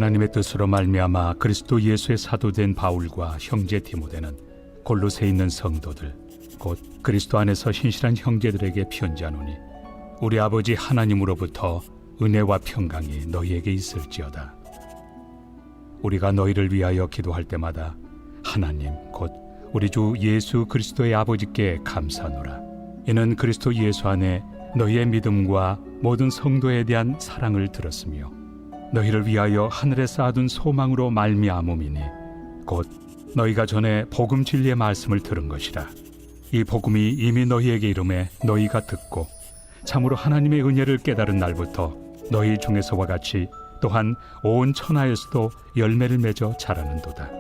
하나님의 뜻으로 말미암아 그리스도 예수의 사도된 바울과 형제 디모데는 골로새에 있는 성도들 곧 그리스도 안에서 신실한 형제들에게 편지하노니 우리 아버지 하나님으로부터 은혜와 평강이 너희에게 있을지어다. 우리가 너희를 위하여 기도할 때마다 하나님 곧 우리 주 예수 그리스도의 아버지께 감사하노라. 이는 그리스도 예수 안에 너희의 믿음과 모든 성도에 대한 사랑을 들었으며 너희를 위하여 하늘에 쌓아둔 소망으로 말미암음이니 곧 너희가 전에 복음 진리의 말씀을 들은 것이라. 이 복음이 이미 너희에게 이름에 너희가 듣고 참으로 하나님의 은혜를 깨달은 날부터 너희 중에서와 같이 또한 온 천하에서도 열매를 맺어 자라는도다.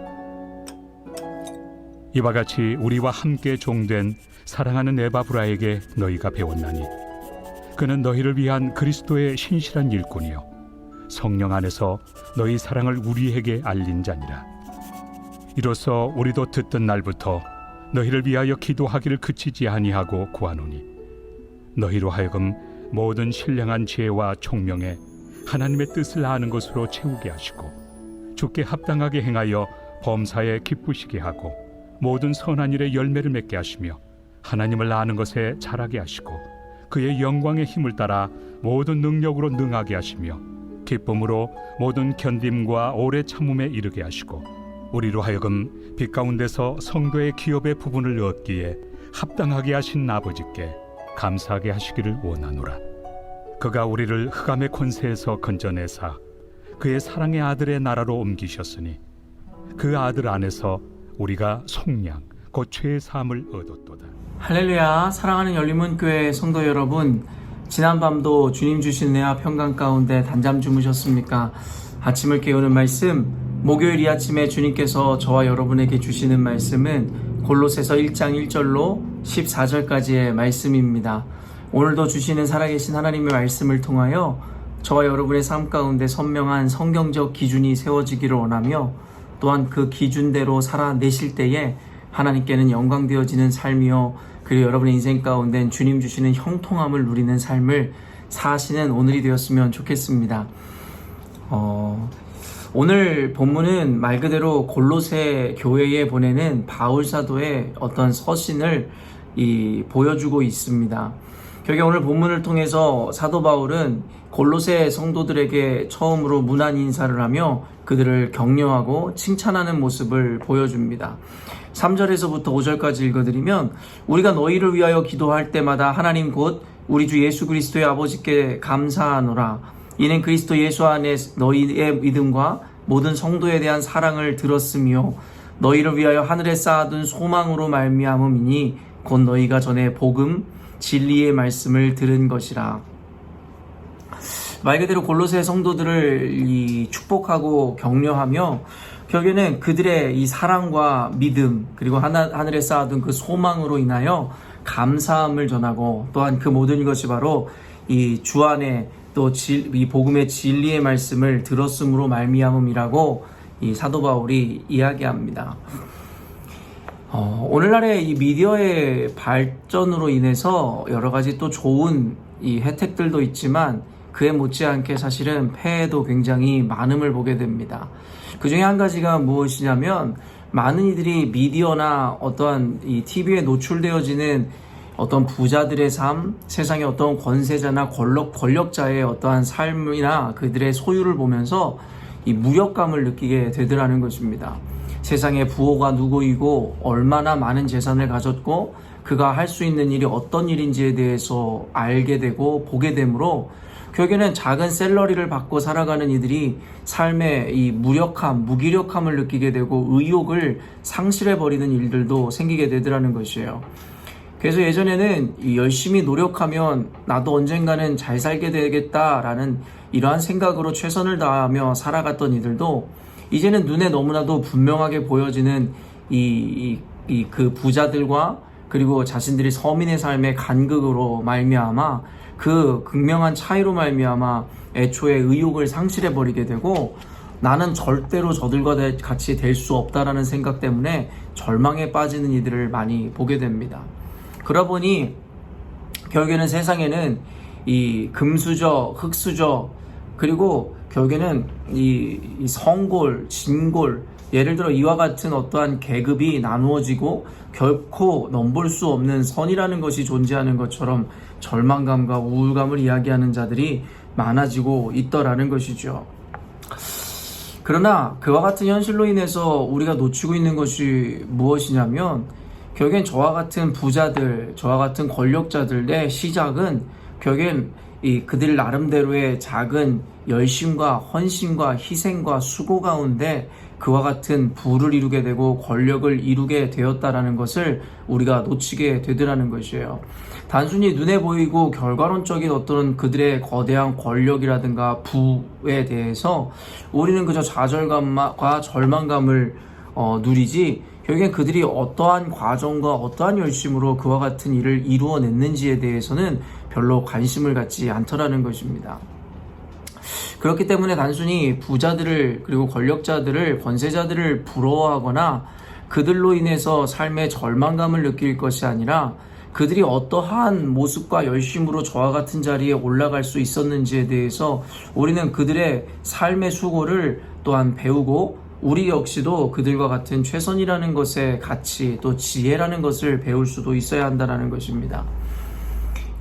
이와 같이 우리와 함께 종된 사랑하는 에바브라에게 너희가 배웠나니 그는 너희를 위한 그리스도의 신실한 일꾼이요 성령 안에서 너희 사랑을 우리에게 알린 자니라. 이로써 우리도 듣던 날부터 너희를 위하여 기도하기를 그치지 아니하고 구하노니 너희로 하여금 모든 신령한 지혜와 총명에 하나님의 뜻을 아는 것으로 채우게 하시고 주께 합당하게 행하여 범사에 기쁘시게 하고 모든 선한 일에 열매를 맺게 하시며 하나님을 아는 것에 자라게 하시고 그의 영광의 힘을 따라 모든 능력으로 능하게 하시며 기쁨으로 모든 견딤과 오래 참음에 이르게 하시고 우리로 하여금 빛 가운데서 성도의 기업의 부분을 얻기에 합당하게 하신 아버지께 감사하게 하시기를 원하노라. 그가 우리를 흑암의 권세에서 건져내사 그의 사랑의 아들의 나라로 옮기셨으니 그 아들 안에서 우리가 속량 곧 죄의 사함을 얻었도다. 할렐루야. 사랑하는 열린문교회 성도 여러분, 지난밤도 주님 주신 은혜와 평강 가운데 단잠 주무셨습니까? 아침을 깨우는 말씀, 목요일 이 아침에 주님께서 저와 여러분에게 주시는 말씀은 골로새서 1장 1절로 14절까지의 말씀입니다. 오늘도 주시는 살아계신 하나님의 말씀을 통하여 저와 여러분의 삶 가운데 선명한 성경적 기준이 세워지기를 원하며 또한 그 기준대로 살아내실 때에 하나님께는 영광되어지는 삶이요 그리고 여러분의 인생 가운데 주님 주시는 형통함을 누리는 삶을 사시는 오늘이 되었으면 좋겠습니다. 오늘 본문은 말 그대로 골로새 교회에 보내는 바울 사도의 어떤 서신을 보여주고 있습니다. 결국 오늘 본문을 통해서 사도 바울은 골로새 성도들에게 처음으로 문안 인사를 하며 그들을 격려하고 칭찬하는 모습을 보여줍니다. 3절에서부터 5절까지 읽어드리면 우리가 너희를 위하여 기도할 때마다 하나님 곧 우리 주 예수 그리스도의 아버지께 감사하노라. 이는 그리스도 예수 안에 너희의 믿음과 모든 성도에 대한 사랑을 들었으며 너희를 위하여 하늘에 쌓아둔 소망으로 말미암음이니 곧 너희가 전에 복음 진리의 말씀을 들은 것이라. 말 그대로 골로새 성도들을 축복하고 격려하며 결국에는 그들의 이 사랑과 믿음 그리고 하늘에 쌓아둔 그 소망으로 인하여 감사함을 전하고 또한 그 모든 것이 바로 이 주 안에 또 이 복음의 진리의 말씀을 들었음으로 말미암음이라고 이 사도 바울이 이야기합니다. 오늘날의 이 미디어의 발전으로 인해서 여러 가지 또 좋은 이 혜택들도 있지만 그에 못지않게 사실은 폐해도 굉장히 많음을 보게 됩니다. 그 중에 한 가지가 무엇이냐면 많은 이들이 미디어나 어떠한 이 TV에 노출되어지는 어떤 부자들의 삶, 세상의 어떤 권세자나 권력자의 어떠한 삶이나 그들의 소유를 보면서 이 무력감을 느끼게 되더라는 것입니다. 세상의 부호가 누구이고 얼마나 많은 재산을 가졌고 그가 할 수 있는 일이 어떤 일인지에 대해서 알게 되고 보게 되므로 결국에는 작은 샐러리를 받고 살아가는 이들이 삶의 이 무력함, 무기력함을 느끼게 되고 의욕을 상실해버리는 일들도 생기게 되더라는 것이에요. 그래서 예전에는 열심히 노력하면 나도 언젠가는 잘 살게 되겠다라는 이러한 생각으로 최선을 다하며 살아갔던 이들도 이제는 눈에 너무나도 분명하게 보여지는 그 부자들과 그리고 자신들이 서민의 삶의 간극으로 말미암아 그 극명한 차이로 말미암아 애초에 의욕을 상실해버리게 되고 나는 절대로 저들과 같이 될 수 없다라는 생각 때문에 절망에 빠지는 이들을 많이 보게 됩니다. 그러다 보니 결국에는 세상에는 이 금수저, 흙수저, 그리고 결국에는 이 성골, 진골, 예를 들어 이와 같은 어떠한 계급이 나누어지고 결코 넘볼 수 없는 선이라는 것이 존재하는 것처럼 절망감과 우울감을 이야기하는 자들이 많아지고 있더라는 것이죠. 그러나 그와 같은 현실로 인해서 우리가 놓치고 있는 것이 무엇이냐면, 결국엔 저와 같은 부자들, 저와 같은 권력자들의 시작은 결국엔 그들 나름대로의 작은 열심과 헌신과 희생과 수고 가운데 그와 같은 부를 이루게 되고 권력을 이루게 되었다라는 것을 우리가 놓치게 되더라는 것이에요. 단순히 눈에 보이고 결과론적인 어떤 그들의 거대한 권력이라든가 부에 대해서 우리는 그저 좌절감과 절망감을 누리지, 결국엔 그들이 어떠한 과정과 어떠한 열심으로 그와 같은 일을 이루어냈는지에 대해서는 별로 관심을 갖지 않더라는 것입니다. 그렇기 때문에 단순히 부자들을, 그리고 권력자들을, 권세자들을 부러워하거나 그들로 인해서 삶의 절망감을 느낄 것이 아니라, 그들이 어떠한 모습과 열심으로 저와 같은 자리에 올라갈 수 있었는지에 대해서 우리는 그들의 삶의 수고를 또한 배우고, 우리 역시도 그들과 같은 최선이라는 것의 가치, 또 지혜라는 것을 배울 수도 있어야 한다는 것입니다.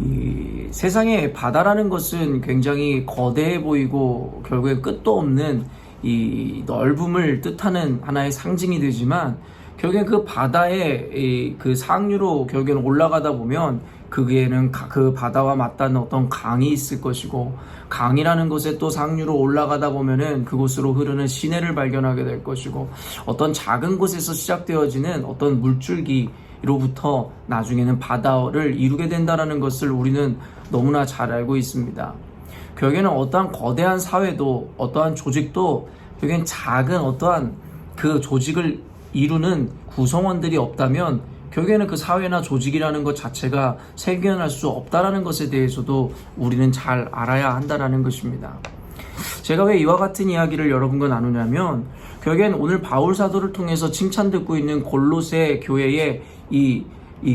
이 세상의 바다라는 것은 굉장히 거대해 보이고 결국엔 끝도 없는 이 넓음을 뜻하는 하나의 상징이 되지만, 결국엔 그 바다의 그 상류로 결국엔 올라가다 보면 그에는 그 바다와 맞닿는 어떤 강이 있을 것이고, 강이라는 것에 또 상류로 올라가다 보면은 그곳으로 흐르는 시내를 발견하게 될 것이고, 어떤 작은 곳에서 시작되어지는 어떤 물줄기로부터 나중에는 바다를 이루게 된다는 것을 우리는 너무나 잘 알고 있습니다. 결국에는 어떠한 거대한 사회도, 어떠한 조직도 결국엔 작은 어떠한 그 조직을 이루는 구성원들이 없다면 결국에는 그 사회나 조직이라는 것 자체가 생겨날 수 없다라는 것에 대해서도 우리는 잘 알아야 한다라는 것입니다. 제가 왜 이와 같은 이야기를 여러분과 나누냐면, 결국엔 오늘 바울 사도를 통해서 칭찬듣고 있는 골로새 교회의 이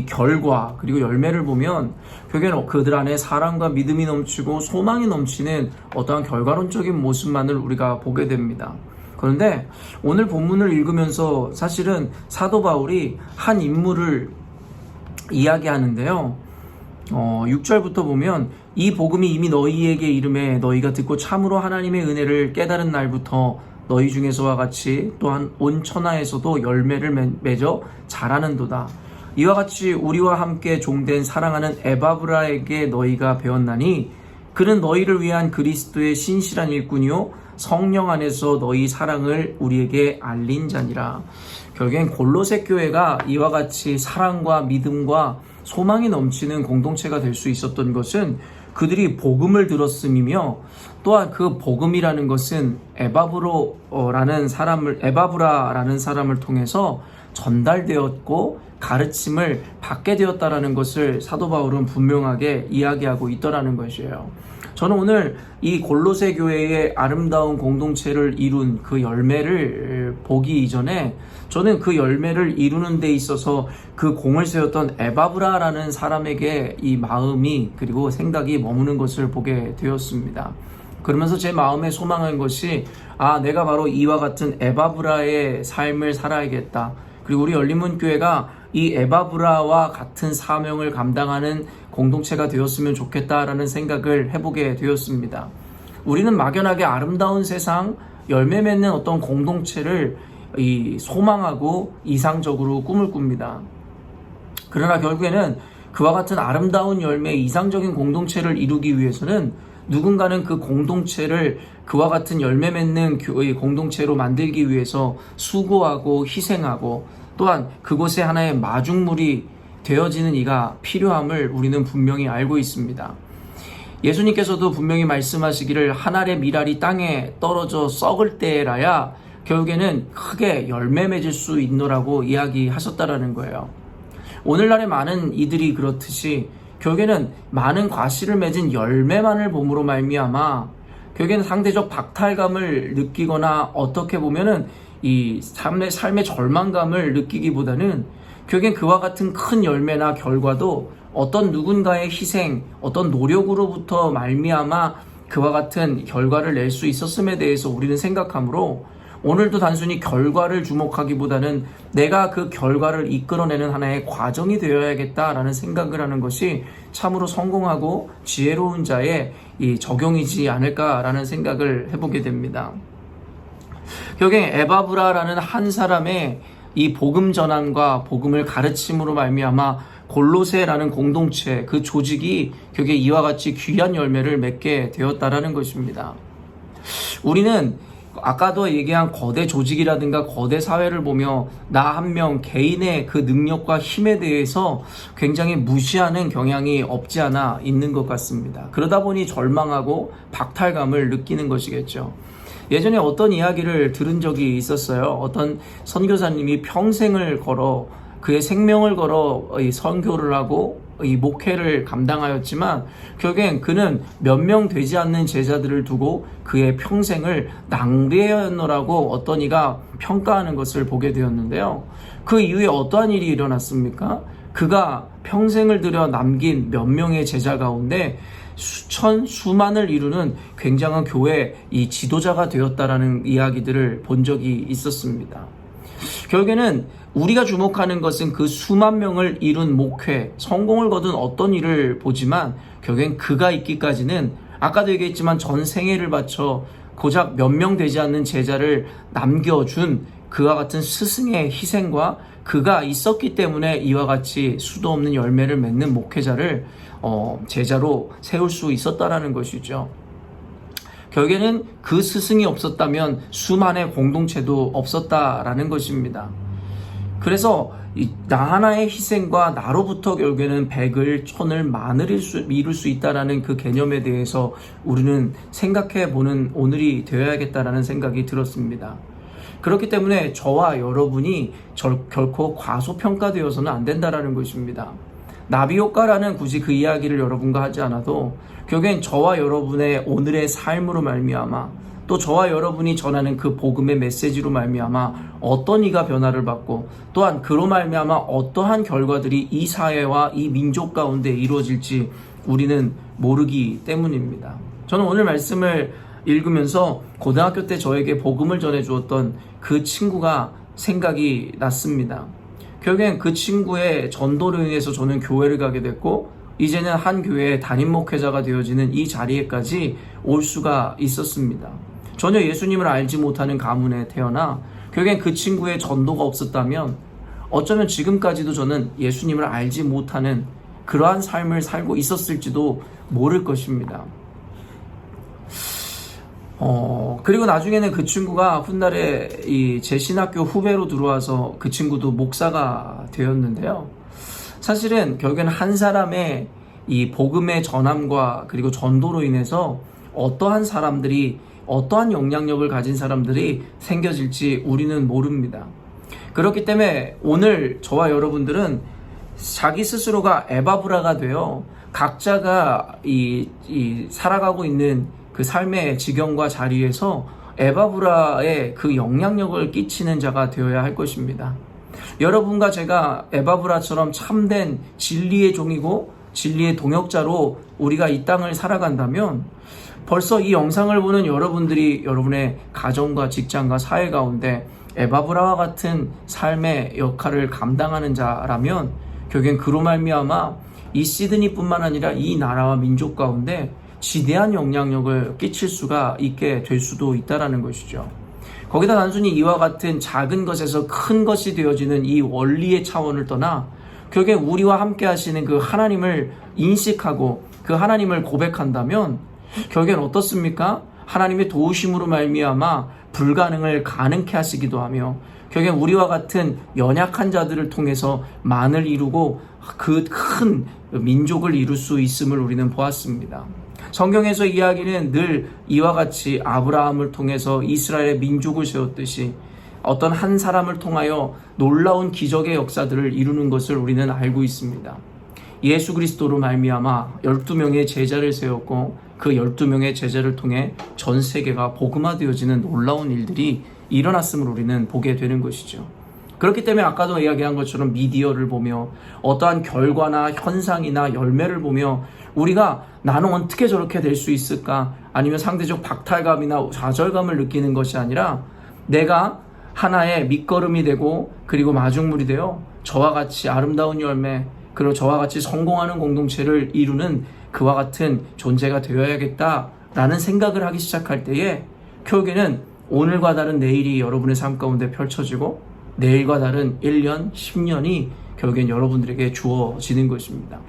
결과, 그리고 열매를 보면 결국엔 그들 안에 사랑과 믿음이 넘치고 소망이 넘치는 어떠한 결과론적인 모습만을 우리가 보게 됩니다. 그런데 오늘 본문을 읽으면서 사실은 사도 바울이 한 인물을 이야기하는데요. 6절부터 보면, 이 복음이 이미 너희에게 이름에 너희가 듣고 참으로 하나님의 은혜를 깨달은 날부터 너희 중에서와 같이 또한 온 천하에서도 열매를 맺어 자라는도다. 이와 같이 우리와 함께 종된 사랑하는 에바브라에게 너희가 배웠나니, 그는 너희를 위한 그리스도의 신실한 일꾼이요 성령 안에서 너희 사랑을 우리에게 알린 자니라. 결국엔 골로새 교회가 이와 같이 사랑과 믿음과 소망이 넘치는 공동체가 될 수 있었던 것은 그들이 복음을 들었음이며, 또한 그 복음이라는 것은 에바브라라는 사람을 통해서 전달되었고 가르침을 받게 되었다라는 것을 사도 바울은 분명하게 이야기하고 있더라는 것이에요. 저는 오늘 이 골로새 교회의 아름다운 공동체를 이룬 그 열매를 보기 이전에, 저는 그 열매를 이루는 데 있어서 그 공을 세웠던 에바브라라는 사람에게 이 마음이, 그리고 생각이 머무는 것을 보게 되었습니다. 그러면서 제 마음에 소망한 것이, 내가 바로 이와 같은 에바브라의 삶을 살아야겠다. 그리고 우리 열린문교회가 이 에바브라와 같은 사명을 감당하는 공동체가 되었으면 좋겠다라는 생각을 해보게 되었습니다. 우리는 막연하게 아름다운 세상, 열매 맺는 어떤 공동체를 소망하고 이상적으로 꿈을 꿉니다. 그러나 결국에는 그와 같은 아름다운 열매, 이상적인 공동체를 이루기 위해서는 누군가는 그 공동체를 그와 같은 열매 맺는 교회의 공동체로 만들기 위해서 수고하고 희생하고, 또한 그곳에 하나의 마중물이 되어지는 이가 필요함을 우리는 분명히 알고 있습니다. 예수님께서도 분명히 말씀하시기를, 한 알의 밀알이 땅에 떨어져 썩을 때라야 결국에는 크게 열매 맺을 수 있노라고 이야기하셨다라는 거예요. 오늘날의 많은 이들이 그렇듯이 결국에는 많은 과실을 맺은 열매만을 봄으로 말미암아 결국에는 상대적 박탈감을 느끼거나, 어떻게 보면은 이 삶의 절망감을 느끼기보다는 결국엔 그와 같은 큰 열매나 결과도 어떤 누군가의 희생, 어떤 노력으로부터 말미암아 그와 같은 결과를 낼 수 있었음에 대해서 우리는 생각하므로 오늘도 단순히 결과를 주목하기보다는 내가 그 결과를 이끌어내는 하나의 과정이 되어야겠다라는 생각을 하는 것이 참으로 성공하고 지혜로운 자의 이 적용이지 않을까라는 생각을 해보게 됩니다. 결국에 에바브라라는 한 사람의 이 복음 전환과 복음을 가르침으로 말미암아 골로새라는 공동체, 그 조직이 결국에 이와 같이 귀한 열매를 맺게 되었다라는 것입니다. 우리는 아까도 얘기한 거대 조직이라든가 거대 사회를 보며 나 한 명 개인의 그 능력과 힘에 대해서 굉장히 무시하는 경향이 없지 않아 있는 것 같습니다. 그러다 보니 절망하고 박탈감을 느끼는 것이겠죠. 예전에 어떤 이야기를 들은 적이 있었어요. 어떤 선교사님이 평생을 걸어 그의 생명을 걸어 이 선교를 하고 이 목회를 감당하였지만 결국엔 그는 몇 명 되지 않는 제자들을 두고 그의 평생을 낭비하였노라고 어떤 이가 평가하는 것을 보게 되었는데요. 그 이후에 어떠한 일이 일어났습니까? 그가 평생을 들여 남긴 몇 명의 제자 가운데 수만을 이루는 굉장한 교회 이 지도자가 되었다라는 이야기들을 본 적이 있었습니다. 결국에는 우리가 주목하는 것은 그 수만 명을 이룬 목회, 성공을 거둔 어떤 일을 보지만 결국엔 그가 있기까지는 아까도 얘기했지만 전 생애를 바쳐 고작 몇 명 되지 않는 제자를 남겨준 그와 같은 스승의 희생과 그가 있었기 때문에 이와 같이 수도 없는 열매를 맺는 목회자를 제자로 세울 수 있었다라는 것이죠. 결국에는 그 스승이 없었다면 수만의 공동체도 없었다라는 것입니다. 그래서 나 하나의 희생과 나로부터 결국에는 백을, 천을, 만을 이룰 수 있다라는 그 개념에 대해서 우리는 생각해보는 오늘이 되어야겠다라는 생각이 들었습니다. 그렇기 때문에 저와 여러분이 결코 과소평가되어서는 안 된다라는 것입니다. 나비효과라는 굳이 그 이야기를 여러분과 하지 않아도 결국엔 저와 여러분의 오늘의 삶으로 말미암아 또 저와 여러분이 전하는 그 복음의 메시지로 말미암아 어떤 이가 변화를 받고 또한 그로 말미암아 어떠한 결과들이 이 사회와 이 민족 가운데 이루어질지 우리는 모르기 때문입니다. 저는 오늘 말씀을 읽으면서 고등학교 때 저에게 복음을 전해주었던 그 친구가 생각이 났습니다. 결국엔 그 친구의 전도로 인해서 저는 교회를 가게 됐고 이제는 한 교회의 담임 목회자가 되어지는 이 자리에까지 올 수가 있었습니다. 전혀 예수님을 알지 못하는 가문에 태어나 결국엔 그 친구의 전도가 없었다면 어쩌면 지금까지도 저는 예수님을 알지 못하는 그러한 삶을 살고 있었을지도 모를 것입니다. 그리고 나중에는 그 친구가 훗날에 제 신학교 후배로 들어와서 그 친구도 목사가 되었는데요. 사실은 결국에는 한 사람의 이 복음의 전함과 그리고 전도로 인해서 어떠한 사람들이 어떠한 영향력을 가진 사람들이 생겨질지 우리는 모릅니다. 그렇기 때문에 오늘 저와 여러분들은 자기 스스로가 에바브라가 되어 각자가 살아가고 있는 그 삶의 지경과 자리에서 에바브라의 그 영향력을 끼치는 자가 되어야 할 것입니다. 여러분과 제가 에바브라처럼 참된 진리의 종이고 진리의 동역자로 우리가 이 땅을 살아간다면 벌써 이 영상을 보는 여러분들이 여러분의 가정과 직장과 사회 가운데 에바브라와 같은 삶의 역할을 감당하는 자라면 결국엔 그로 말미암아 이 시드니뿐만 아니라 이 나라와 민족 가운데 지대한 영향력을 끼칠 수가 있게 될 수도 있다는 것이죠. 거기다 단순히 이와 같은 작은 것에서 큰 것이 되어지는 이 원리의 차원을 떠나 결국에 우리와 함께 하시는 그 하나님을 인식하고 그 하나님을 고백한다면 결국엔 어떻습니까? 하나님의 도우심으로 말미암아 불가능을 가능케 하시기도 하며 결국엔 우리와 같은 연약한 자들을 통해서 만을 이루고 그 큰 민족을 이룰 수 있음을 우리는 보았습니다. 성경에서 이야기는 늘 이와 같이 아브라함을 통해서 이스라엘의 민족을 세웠듯이 어떤 한 사람을 통하여 놀라운 기적의 역사들을 이루는 것을 우리는 알고 있습니다. 예수 그리스도로 말미암아 12명의 제자를 세웠고 그 12명의 제자를 통해 전 세계가 복음화되어지는 놀라운 일들이 일어났음을 우리는 보게 되는 것이죠. 그렇기 때문에 아까도 이야기한 것처럼 미디어를 보며 어떠한 결과나 현상이나 열매를 보며 우리가 나는 어떻게 저렇게 될 수 있을까? 아니면 상대적 박탈감이나 좌절감을 느끼는 것이 아니라 내가 하나의 밑거름이 되고 그리고 마중물이 되어 저와 같이 아름다운 열매, 그리고 저와 같이 성공하는 공동체를 이루는 그와 같은 존재가 되어야겠다라는 생각을 하기 시작할 때에 결국에는 오늘과 다른 내일이 여러분의 삶 가운데 펼쳐지고 내일과 다른 1년, 10년이 결국엔 여러분들에게 주어지는 것입니다.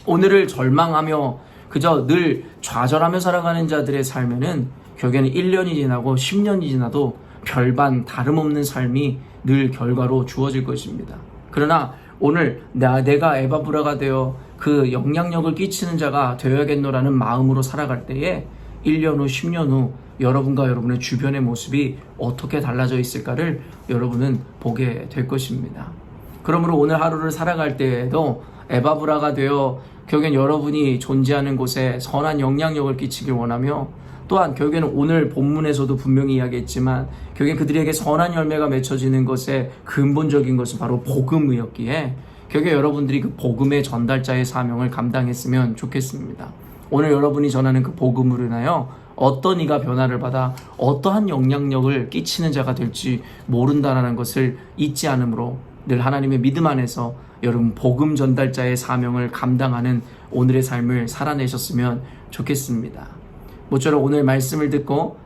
오늘을 절망하며 그저 늘 좌절하며 살아가는 자들의 삶에는 결국에는 1년이 지나고 10년이 지나도 별반 다름없는 삶이 늘 결과로 주어질 것입니다. 그러나 오늘 내가 에바브라가 되어 그 영향력을 끼치는 자가 되어야겠노라는 마음으로 살아갈 때에 1년 후, 10년 후 여러분과 여러분의 주변의 모습이 어떻게 달라져 있을까를 여러분은 보게 될 것입니다. 그러므로 오늘 하루를 살아갈 때에도 에바브라가 되어 결국엔 여러분이 존재하는 곳에 선한 영향력을 끼치길 원하며, 또한 결국에는 오늘 본문에서도 분명히 이야기했지만 결국엔 그들에게 선한 열매가 맺혀지는 것의 근본적인 것은 바로 복음이었기에 결국에 여러분들이 그 복음의 전달자의 사명을 감당했으면 좋겠습니다. 오늘 여러분이 전하는 그 복음으로 인하여 어떤 이가 변화를 받아 어떠한 영향력을 끼치는 자가 될지 모른다는 것을 잊지 않으므로 늘 하나님의 믿음 안에서 여러분 복음 전달자의 사명을 감당하는 오늘의 삶을 살아내셨으면 좋겠습니다. 모쪼록 오늘 말씀을 듣고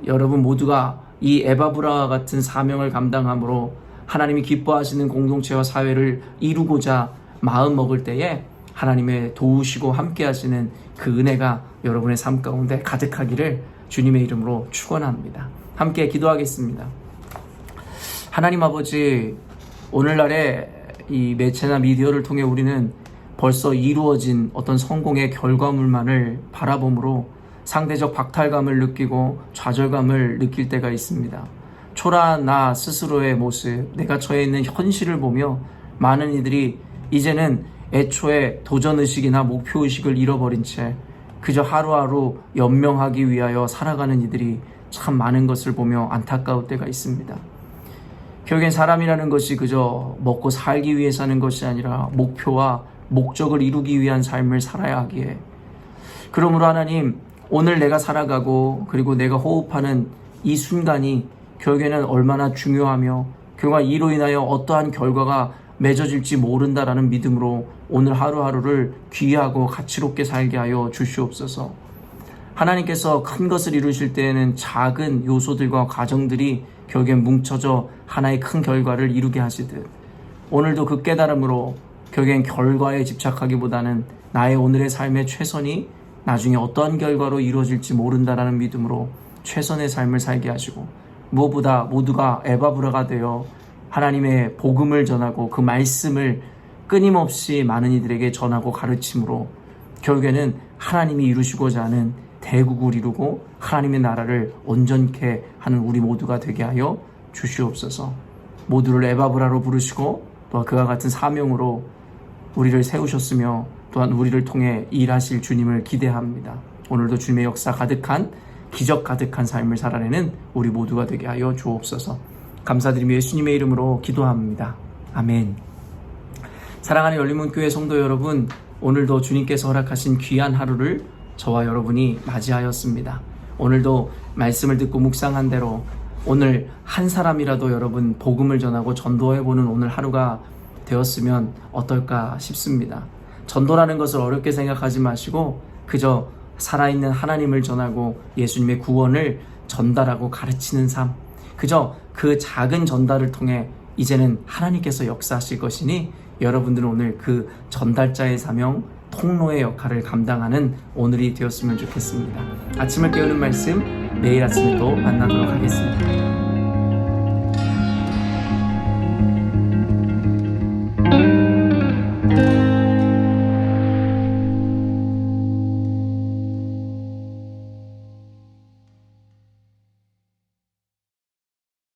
여러분 모두가 이 에바브라와 같은 사명을 감당함으로 하나님이 기뻐하시는 공동체와 사회를 이루고자 마음 먹을 때에 하나님의 도우시고 함께 하시는 그 은혜가 여러분의 삶 가운데 가득하기를 주님의 이름으로 축원합니다. 함께 기도하겠습니다. 하나님 아버지, 오늘날의 이 매체나 미디어를 통해 우리는 벌써 이루어진 어떤 성공의 결과물만을 바라보므로 상대적 박탈감을 느끼고 좌절감을 느낄 때가 있습니다. 초라한 나 스스로의 모습, 내가 처해 있는 현실을 보며 많은 이들이 이제는 애초에 도전의식이나 목표의식을 잃어버린 채 그저 하루하루 연명하기 위하여 살아가는 이들이 참 많은 것을 보며 안타까울 때가 있습니다. 결국엔 사람이라는 것이 그저 먹고 살기 위해 사는 것이 아니라 목표와 목적을 이루기 위한 삶을 살아야 하기에, 그러므로 하나님, 오늘 내가 살아가고 그리고 내가 호흡하는 이 순간이 결국에는 얼마나 중요하며 결과 이로 인하여 어떠한 결과가 맺어질지 모른다라는 믿음으로 오늘 하루하루를 귀하고 가치롭게 살게 하여 주시옵소서. 하나님께서 큰 것을 이루실 때에는 작은 요소들과 과정들이 결국엔 뭉쳐져 하나의 큰 결과를 이루게 하시듯, 오늘도 그 깨달음으로 결국엔 결과에 집착하기보다는 나의 오늘의 삶의 최선이 나중에 어떠한 결과로 이루어질지 모른다라는 믿음으로 최선의 삶을 살게 하시고, 무엇보다 모두가 에바브라가 되어 하나님의 복음을 전하고 그 말씀을 끊임없이 많은 이들에게 전하고 가르침으로 결국에는 하나님이 이루시고자 하는 대국을 이루고 하나님의 나라를 온전케 하는 우리 모두가 되게 하여 주시옵소서. 모두를 에바브라로 부르시고 또 그와 같은 사명으로 우리를 세우셨으며 또한 우리를 통해 일하실 주님을 기대합니다. 오늘도 주님의 역사 가득한, 기적 가득한 삶을 살아내는 우리 모두가 되게 하여 주옵소서. 감사드리며 예수님의 이름으로 기도합니다. 아멘. 사랑하는 열린문교회 성도 여러분, 오늘도 주님께서 허락하신 귀한 하루를 저와 여러분이 맞이하였습니다. 오늘도 말씀을 듣고 묵상한 대로 오늘 한 사람이라도 여러분 복음을 전하고 전도해보는 오늘 하루가 되었으면 어떨까 싶습니다. 전도라는 것을 어렵게 생각하지 마시고 그저 살아있는 하나님을 전하고 예수님의 구원을 전달하고 가르치는 삶, 그저 그 작은 전달을 통해 이제는 하나님께서 역사하실 것이니 여러분들은 오늘 그 전달자의 사명, 통로의 역할을 감당하는 오늘이 되었으면 좋겠습니다. 아침을 깨우는 말씀, 내일 아침에 또 만나도록 하겠습니다.